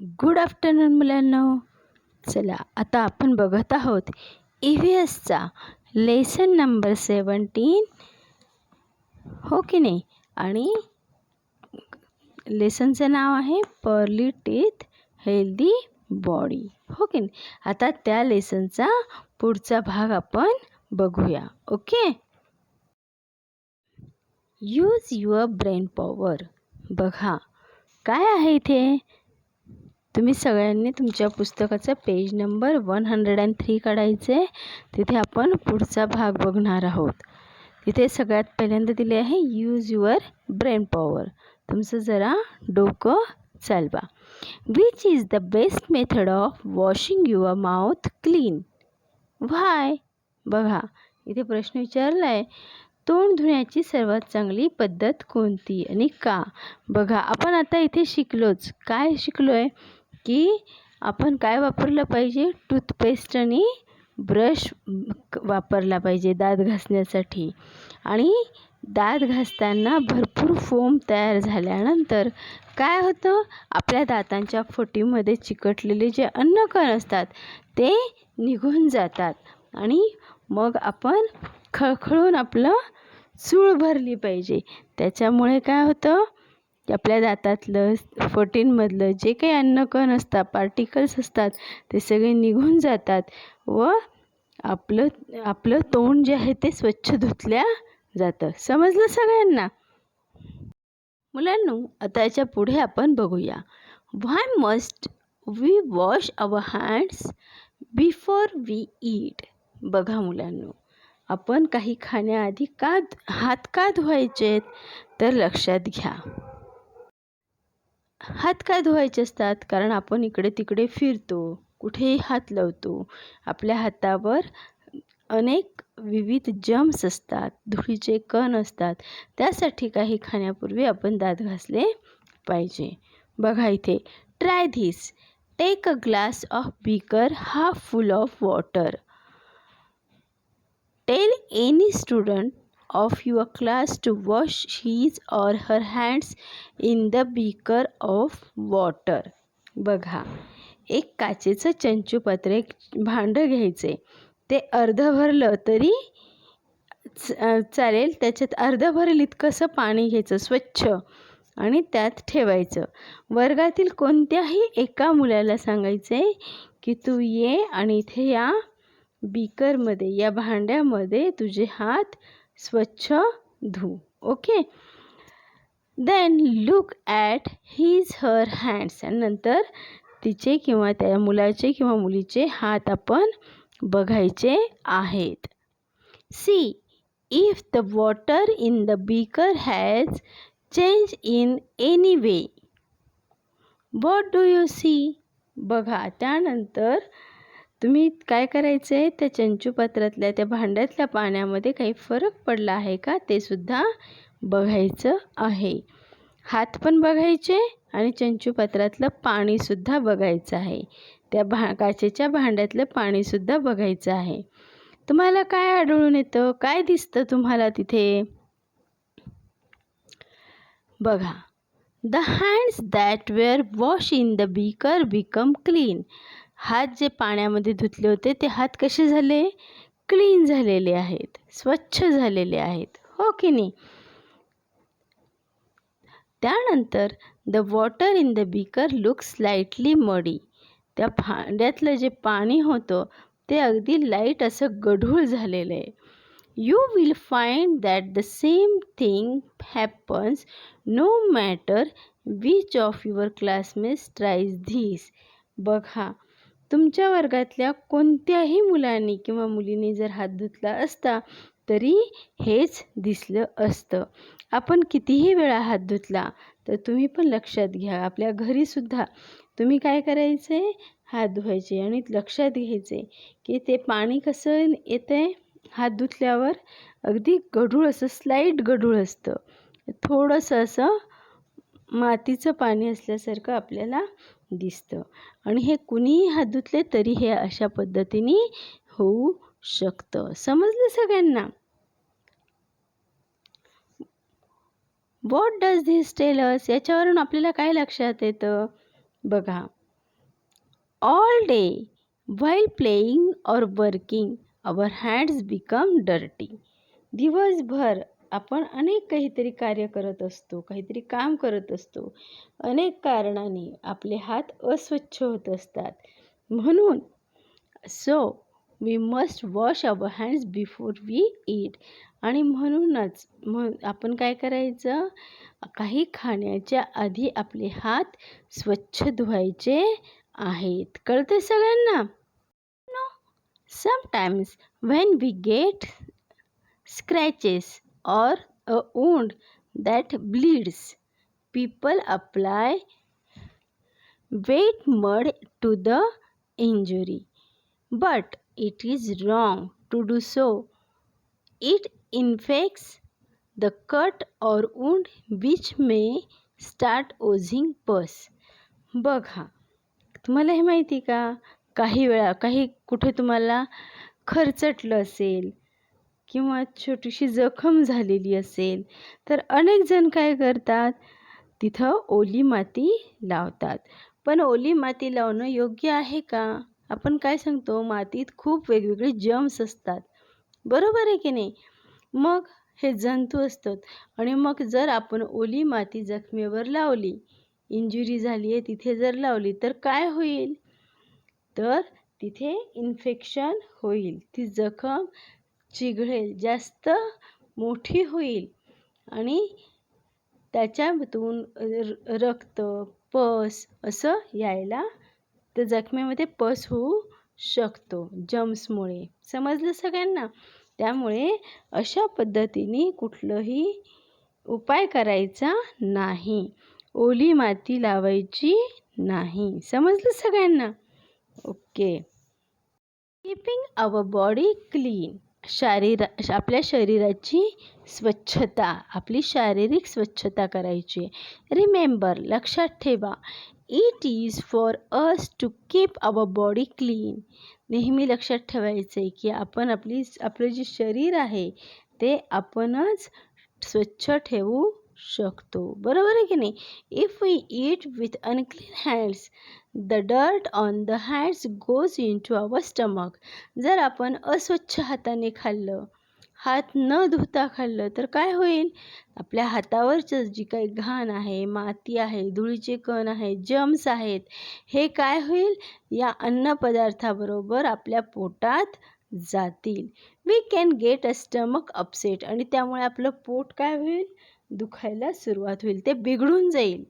Good afternoon मुलांनो. चला आता आपण बघत आहोत EVSचा लेसन नंबर 17, हो की नाही. आणि लेसनचं नाव आहे पर्ली टीथ हेल्दी बॉडी, हो की नाही. आता त्या लेसनचा पुढचा भाग आपण बघूया. Okay. Use your brain power. बघा काय आहे इथे. तुम्ही सगळ्यांनी तुमच्या पुस्तकाचा पेज नंबर 103 काढायचे. तिथे आपण पुढचा भाग बघणार आहोत. तिथे सगळ्यात पहिल्यांदा दिले आहे यूज युअर ब्रेन पॉवर. तुमचं जरा डोकं चालवा. Which is the best method of washing your mouth clean. Why. बघा इथे प्रश्न विचारला आहे, तोंड धुण्याची सर्वात चांगली पद्धत कोणती आणि का. बघा आपण आता इथे शिकलोच. काय शिकलो आहे की आपण काय वापरलं पाहिजे, टूथपेस्ट आणि ब्रश वापरला पाहिजे दात घासण्यासाठी. आणि दात घासताना भरपूर फोम तयार झाल्यानंतर काय होतं, आपल्या दातांच्या फुटीमध्ये चिकटलेले जे अन्नकण असतात ते निघून जातात आणि मग आपण खळखळून आपलं चूळ भरली पाहिजे. त्याच्यामुळे काय होतं की आपल्या दातातलं फटींमधलं जे काही अन्नकण असतात, पार्टिकल्स असतात, ते सगळे निघून जातात व आपलं तोंड जे आहे ते स्वच्छ धुतल्या जातं. समजलं सगळ्यांना मुलांनो. आता याच्या पुढे आपण बघूया, why must we wash our hands before we eat. बघा मुलांनो, आपण काही खाण्याआधी हात का धुवायचे, तर लक्षात घ्या. हात का धुवायचे असतात, कारण आपण इकडे तिकडे फिरतो, कुठेही हात लावतो. आपल्या हातावर अनेक विविध जर्म्स असतात, धुळीचे कण असतात. त्यासाठी काही खाण्यापूर्वी आपण दात घासले पाहिजे. बघा इथे, try this. Take a glass of beaker half full of water. Tell any student of your class to wash his or her hands in the beaker of water. बघा एक काचेचं चंचूपात्र, एक भांडं घ्यायचे. ते अर्ध भरलं तरी चालेल. त्याच्यात अर्ध भरेल इतकंसं पाणी घ्यायचं स्वच्छ आणि त्यात ठेवायचं. वर्गातील कोणत्याही एका मुलाला सांगायचे की तू ये आणि इथे या बीकरमध्ये, या भांड्यामध्ये तुझे हात स्वच्छ धु. Okay. Then look at his her hands. आणि नंतर तिचे किंवा त्या मुलाचे किंवा मुलीचे हात आपण बघायचे आहेत. See if the water in the beaker has change in any way. What do you see. बघा त्यानंतर तुम्ही काय करायचं आहे, त्या चंचूपात्रातल्या त्या भांड्यातल्या पाण्यामध्ये काही फरक पडला आहे का ते सुद्धा बघायचं आहे. हात पण बघायचे आणि चंचूपात्रातलं पाणीसुद्धा बघायचं आहे. त्या काचेच्या भांड्यातलं पाणीसुद्धा बघायचं आहे. तुम्हाला काय आढळून येतं, काय दिसतं तुम्हाला तिथे. बघा, the hands that were wash in the beaker become clean. हात जे पाण्यामध्ये धुतले होते ते हात कसे झाले, क्लीन झालेले आहेत, स्वच्छ झालेले आहेत, हो की नाही. त्यानंतर the water in the beaker look slightly मडी. त्या भांड्यातलं जे पाणी होतं ते अगदी लाईट असं गढूळ झालेलं आहे. You will find that the same thing happens no matter which of your classmates tries this. बघा तुमच्या वर्गातल्या कोणत्याही मुलांनी किंवा मुलीने जर हात धुतला असता तरी हेच दिसलं असतं. आपण कितीही वेळा हात धुतला तर तुम्ही पण लक्षात घ्या, आपल्या घरीसुद्धा तुम्ही काय करायचे, हात धुवायचे आणि लक्षात घ्यायचे की ते पाणी कसं येतं आहे. हात धुतल्यावर अगदी गढूळ असं, स्लाईट गढूळ असतं, थोडंसं असं मातीचं पाणी असल्यासारखं आपल्याला दिसतं. आणि हे कुणीही हात धुतले तरी हे अशा पद्धतीने होऊ शकतं. समजलं सगळ्यांना. What does this tell us. याच्यावरून आपल्याला काय लक्षात येतं. बघा All day, while playing or working, our hands become dirty. दिवसभर आपण अनेक काहीतरी कार्य करत असतो, काहीतरी काम करत असतो. अनेक कारणाने आपले हात अस्वच्छ होत असतात. म्हणून so we must wash our hands before we eat. आणि म्हणूनच आपण काय करायचं, काही खाण्याच्या आधी आपले हात स्वच्छ धुवायचे आहेत. कळते सगळ्यांना? No, sometimes when we get scratches or a wound that bleeds, people apply wet mud to the injury, but it is wrong to do so. It infects the cut or wound, which may start oozing pus. बघा, तुम्हाला हे माहिती का, काही वेळा कुठे तुम्हाला खरचटलं असेल किंवा छोटीशी जखम झालेली असेल तर अनेक जण काय करतात, तिथं ओली माती लावतात. पण ओली माती लावणं योग्य आहे का? आपण काय सांगतो, मातीत खूप वेगवेगळे जर्म्स असतात, बरोबर आहे की नाही? मग हे जंतू असतात आणि मग जर आपण ओली माती जखमेवर लावली, इंजुरी झाली आहे तिथे जर लावली तर काय होईल, तर तिथे इन्फेक्शन होईल. ती जखम चिघळेल, जास्त मोठी होईल आणि त्याच्यातून रक्त, पस असं यायला, त्या जखमेमध्ये पस होऊ शकतो जर्म्समुळे. समजलं सगळ्यांना? त्यामुळे अशा पद्धतीने कुठलंही उपाय करायचा नाही, ओली माती लावायची नाही. समजलं सगळ्यांना? ओके. कीपिंग आवर बॉडी क्लीन. आपल्या शरीराची स्वच्छता, आपली शारीरिक स्वच्छता करायची. रिमेंबर, लक्षात ठेवा, it is for us to keep our body clean. नेहमी लक्षात ठेवायचं आहे की आपलं जे शरीर आहे ते आपणच स्वच्छ ठेवू शकतो, बरोबर आहे की नाही? If we eat with unclean hands, the dirt on the hands goes into our stomach. जर आपण अस्वच्छ हाताने खाल्लं, हात न धुता खाल्लं तर काय होईल, आपल्या हातावरचं जी काही घाण आहे, माती आहे, धुळीचे कण आहे, जर्म्स आहेत, हे काय होईल, या अन्नपदार्थाबरोबर आपल्या पोटात जातील. We can get a stomach upset. आणि त्यामुळे आपलं पोट काय होईल, दुखायला सुरुवात होईल, ते बिघडून जाईल.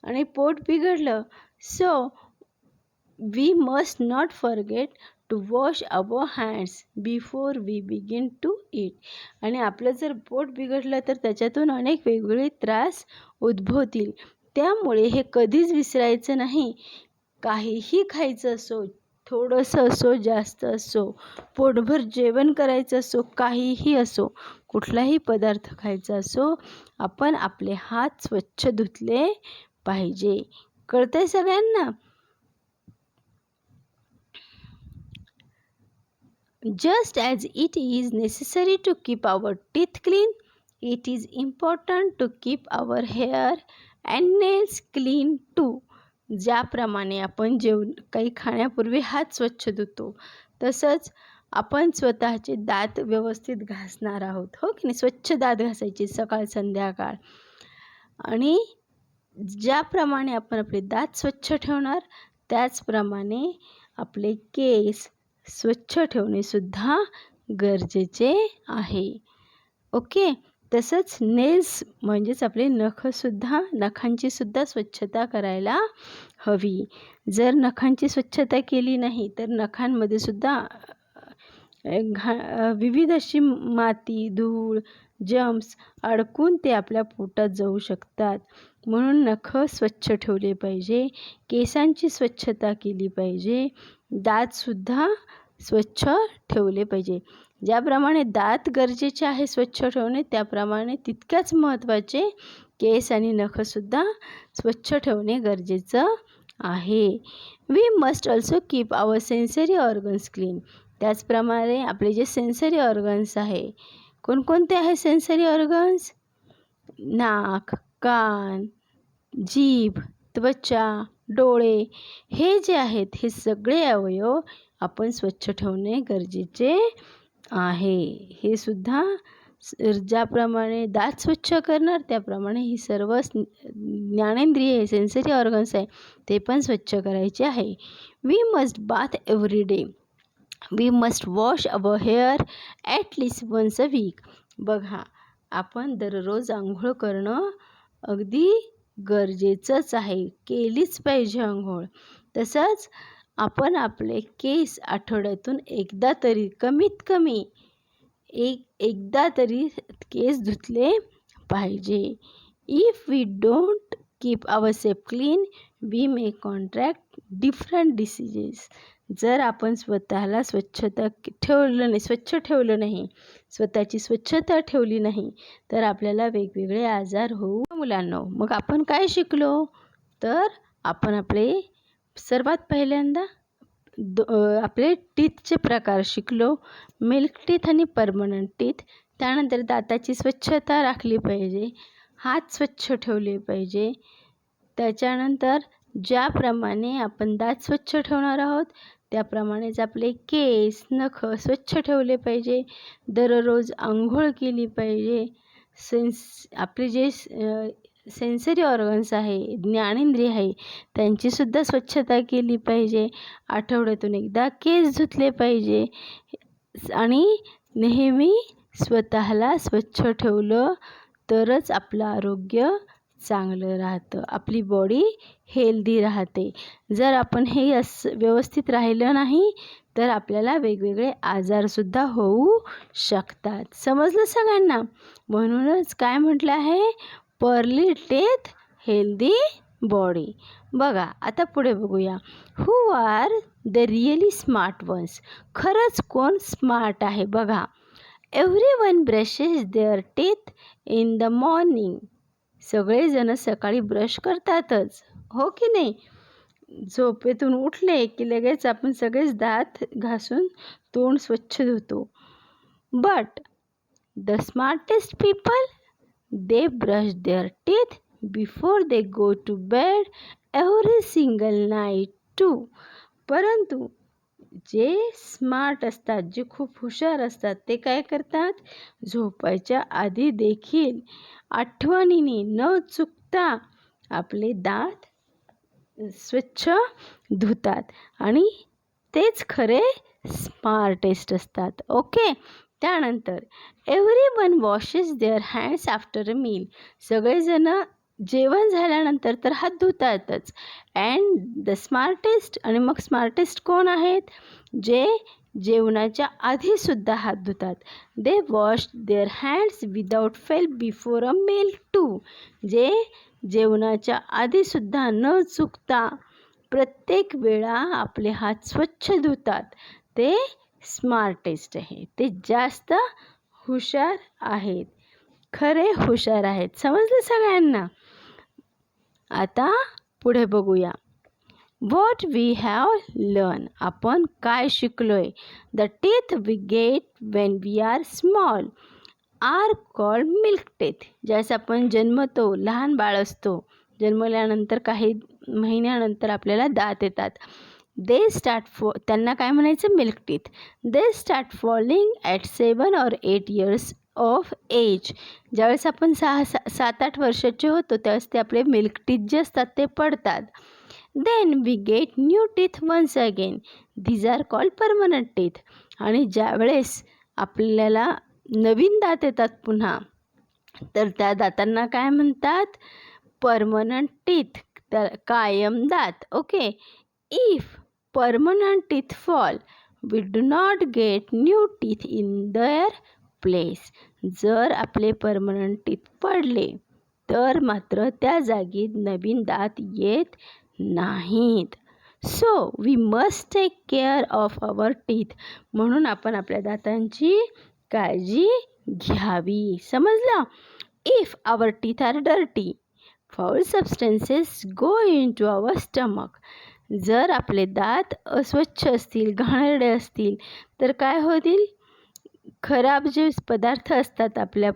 आणि पोट बिघडलं, so we must not forget to wash our hands before we begin to eat. आणि आपलं जर पोट बिघडलं तर त्याच्यातून अनेक वेगवेगळे त्रास उद्भवतील. त्यामुळे हे कधीच विसरायचं नाही. काहीही खायचं असो, थोडंसं असो, जास्त असो, पोटभर जेवण करायचं असो, काहीही असो, कुठलाही पदार्थ खायचा असो, आपण आपले हात स्वच्छ धुतले पाहिजे. कळतंय सगळ्यांना? Just as it is necessary to keep our teeth clean, it is important to keep our hair and nails clean too. ज्याप्रमाणे आपण काही खाण्यापूर्वी हात स्वच्छ धुतो, तसंच आपण स्वतःचे दात व्यवस्थित घासणार आहोत, हो की नाही? स्वच्छ दात घासायचे सकाळ संध्याकाळ. आणि ज्याप्रमाणे आपण आपले दात स्वच्छ ठेवणार, त्याचप्रमाणे आपले केस स्वच्छ ठेवणेसुद्धा गरजेचे आहे. ओके. तसंच नेल्स म्हणजेच आपले नखांची सुद्धा स्वच्छता करायला हवी. जर नखांची स्वच्छता केली नाही तर नखांमध्ये सुद्धा विविध अशी माती, धूळ, जर्म्स अडकून ते आपल्या पोटात जाऊ शकतात. म्हणून नखं स्वच्छ ठेवले पाहिजे, केसांची स्वच्छता केली पाहिजे, दातसुद्धा स्वच्छ ठेवले पाहिजे. ज्याप्रमाणे दात गरजेचे आहे स्वच्छ ठेवणे, त्याप्रमाणे तितक्याच महत्त्वाचे केस आणि नखंसुद्धा स्वच्छ ठेवणे गरजेचं आहे. We must also keep our sensory organs clean. त्याचप्रमाणे आपले जे सेन्सरी ऑर्गन्स आहे, कोणकोणते आहे सेन्सरी ऑर्गन्स? नाक, कान, जीभ, त्वचा, डोळे, हे जे आहेत हे सगळे अवयव आपण स्वच्छ ठेवणे गरजेचे आहे. हे सुद्धा ज्याप्रमाणे दात स्वच्छ करणार त्याप्रमाणे ही सर्व ज्ञानेंद्रिये सेन्सरी ऑर्गन्स आहे ते पण स्वच्छ करायचे आहे. We must bath every day. We must wash our hair at least once a week. बघा, आपण दररोज आंघोळ करणं अगदी गरजेचंच आहे, केलीच पाहिजे आंघोळ. तसंच आपण आपले केस आठवड्यातून एकदा तरी, कमीत कमी एकदा तरी केस धुतले पाहिजे. If we don't keep ourself clean we may contract different diseases. जर आपण स्वतःला स्वच्छ ठेवलं नाही, स्वतःची स्वच्छता ठेवली नाही, तर आपल्याला वेगवेगळे आजार होऊ. मुलांनो, मग आपण काय शिकलो? तर आपण आपले सर्वात पहिल्यांदा आपले टीथचे प्रकार शिकलो, मिल्क टीथ आणि परमनंट टीथ. त्यानंतर दाताची स्वच्छता राखली पाहिजे, हात स्वच्छ ठेवले पाहिजे. त्याच्यानंतर ज्याप्रमाणे आपण दात स्वच्छ ठेवणार आहोत त्याप्रमाणेच आपले केस, नख स्वच्छ ठेवले पाहिजे. दररोज आंघोळ केली पाहिजे. आपले जे सेन्सरी ऑर्गन्स आहे, ज्ञानेंद्रिय आहे, त्यांचीसुद्धा स्वच्छता केली पाहिजे. आठवड्यातून एकदा केस धुतले पाहिजे आणि नेहमी स्वतःला स्वच्छ ठेवलं तरच आपलं आरोग्य चांगलं राहतं, आपली बॉडी हेल्दी राहते. जर आपण हे व्यवस्थित राहिलं नाही तर आपल्याला वेगवेगळे आजारसुद्धा होऊ शकतात. समजलं सगळ्यांना? म्हणूनच काय म्हटलं आहे? Pearly teeth, healthy body. बघा, आता पुढे बघूया. Who are the really smart ones? खरंच कोण स्मार्ट आहे? बघा, everyone brushes their teeth in the morning. सगळेजण सकाळी ब्रश करतातच, हो की नाही? झोपेतून उठले की लगेच आपण सगळेच दात घासून तोंड स्वच्छ धुतो. But the smartest people, they brush their teeth before they go to bed every single night too. परंतु जे स्मार्ट असतात, जे खूप हुशार असतात, ते काय करतात? झोपायच्या आधी देखील आठवणीने न चुकता आपले दात स्वच्छ धुतात आणि तेच खरे स्मार्टेस्ट असतात. ओके. त्यानंतर everyone washes their hands after a meal. सगळेजण जेवण झाल्यानंतर तर हात धुतातच. अँड द स्मार्टेस्ट, आणि मग स्मार्टेस्ट कोण आहेत? जे जेवणाच्या आधीसुद्धा हात धुतात. They wash their hands without fail before a meal too. जे जेवणाच्या आधीसुद्धा न चुकता प्रत्येक वेळा आपले हात स्वच्छ धुतात, ते स्मार्टेस्ट आहे. ते जास्त हुशार आहेत, खरे हुशार आहेत. समजलं सगळ्यांना? आता पुढे बघूया. What we have learn. आपण काय शिकलोय? The teeth we get when we are small are called milk teeth. ज्यावेळेस आपण जन्मतो, लहान बाळ असतो, जन्मल्यानंतर काही महिन्यानंतर आपल्याला दात येतात, त्यांना काय म्हणायचं? Milk teeth. They start falling at 7 or 8 years of age. ज्यावेळेस आपण 7-8 वर्षाचे होतो त्यावेळेस ते आपले मिल्क टीथ जे असतात ते पडतात. Then we get new teeth once again. These are called permanent teeth. आणि ज्यावेळेस आपल्याला नवीन दात येतात पुन्हा, तर त्या दातांना काय म्हणतात? परमनंट टीथ, कायम दात. Okay. If permanent teeth fall we do not get new teeth in their place. जर आपले परमनंट टीथ पडले तर मात्र त्या जागी नवीन दात येत नाहीत. So we must take care of our teeth. म्हणून आपण आपल्या दातांची काळजी घ्यावी. समजलं? If our teeth are dirty foul substances go into our stomach. जर आपले दात अस्वच्छ असतील, घाणेरडे असतील, तर काय होतील? खराब जे पदार्थ असतात आपल्या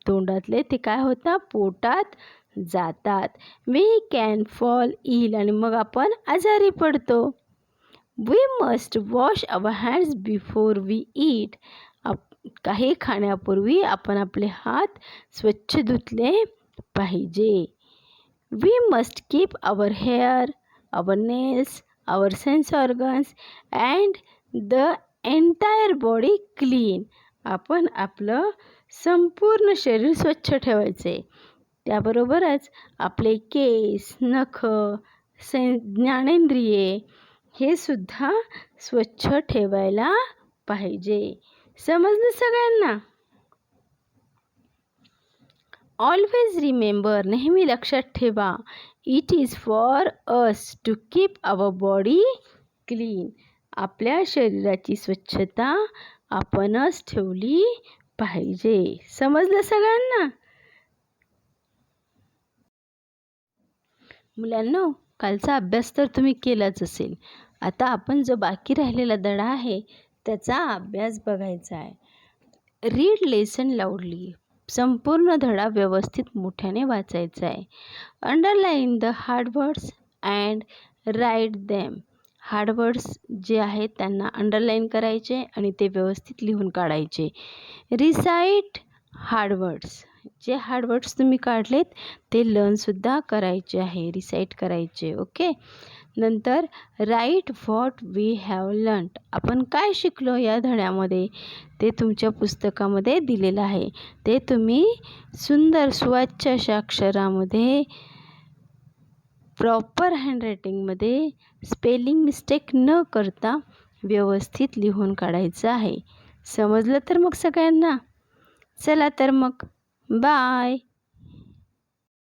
तोंडातले ते काय होतात? पोटात जातात. वी कॅन फॉल इल आणि मग आपण आजारी पडतो. We must wash our hands before we eat. काही खाण्यापूर्वी आपण आपले हात स्वच्छ धुतले पाहिजे. We must keep our hair, our nails, our sense organs and the entire body clean. आपण आपलं संपूर्ण शरीर स्वच्छ ठेवायचे. त्याबरोबरच आपले केस, नख, ज्ञानेंद्रिये हे सुद्धा स्वच्छ ठेवायला पाहिजे. समजलं सगळ्यांना? ऑलवेज रिमेंबर, नेहमी लक्षात ठेवा, it is for us to keep our body clean. आपल्या शरीराची स्वच्छता आपणच ठेवली पाहिजे. समजलं सगळ्यांना? मुलांनो, कालचा अभ्यास तर तुम्ही केलाच असेल. आता आपण जो बाकी राहिलेला धडा आहे त्याचा अभ्यास बघायचा आहे. Read lesson loudly. संपूर्ण धडा व्यवस्थित मोठ्याने वाचायचा आहे. Underline the hard words and write them. Hard words जे आहेत त्यांना अंडरलाईन करायचे आणि ते व्यवस्थित लिहून काढायचे. Recite hard words. जे हार्ड वर्ड्स तुम्ही काढलेत ते लर्नसुद्धा करायचे आहे, रिसाईट करायचे. ओके. नंतर write what we have learned. आपण काय शिकलो या धड्यामध्ये ते तुमच्या पुस्तकामध्ये दिलेलं आहे. ते तुम्ही सुंदर स्वच्छ अशा अक्षरामध्ये, प्रॉपर हँडरायटिंगमध्ये, स्पेलिंग मिस्टेक न करता व्यवस्थित लिहून काढायचं आहे. समजलं तर मग सगळ्यांना? चला तर मग बाय.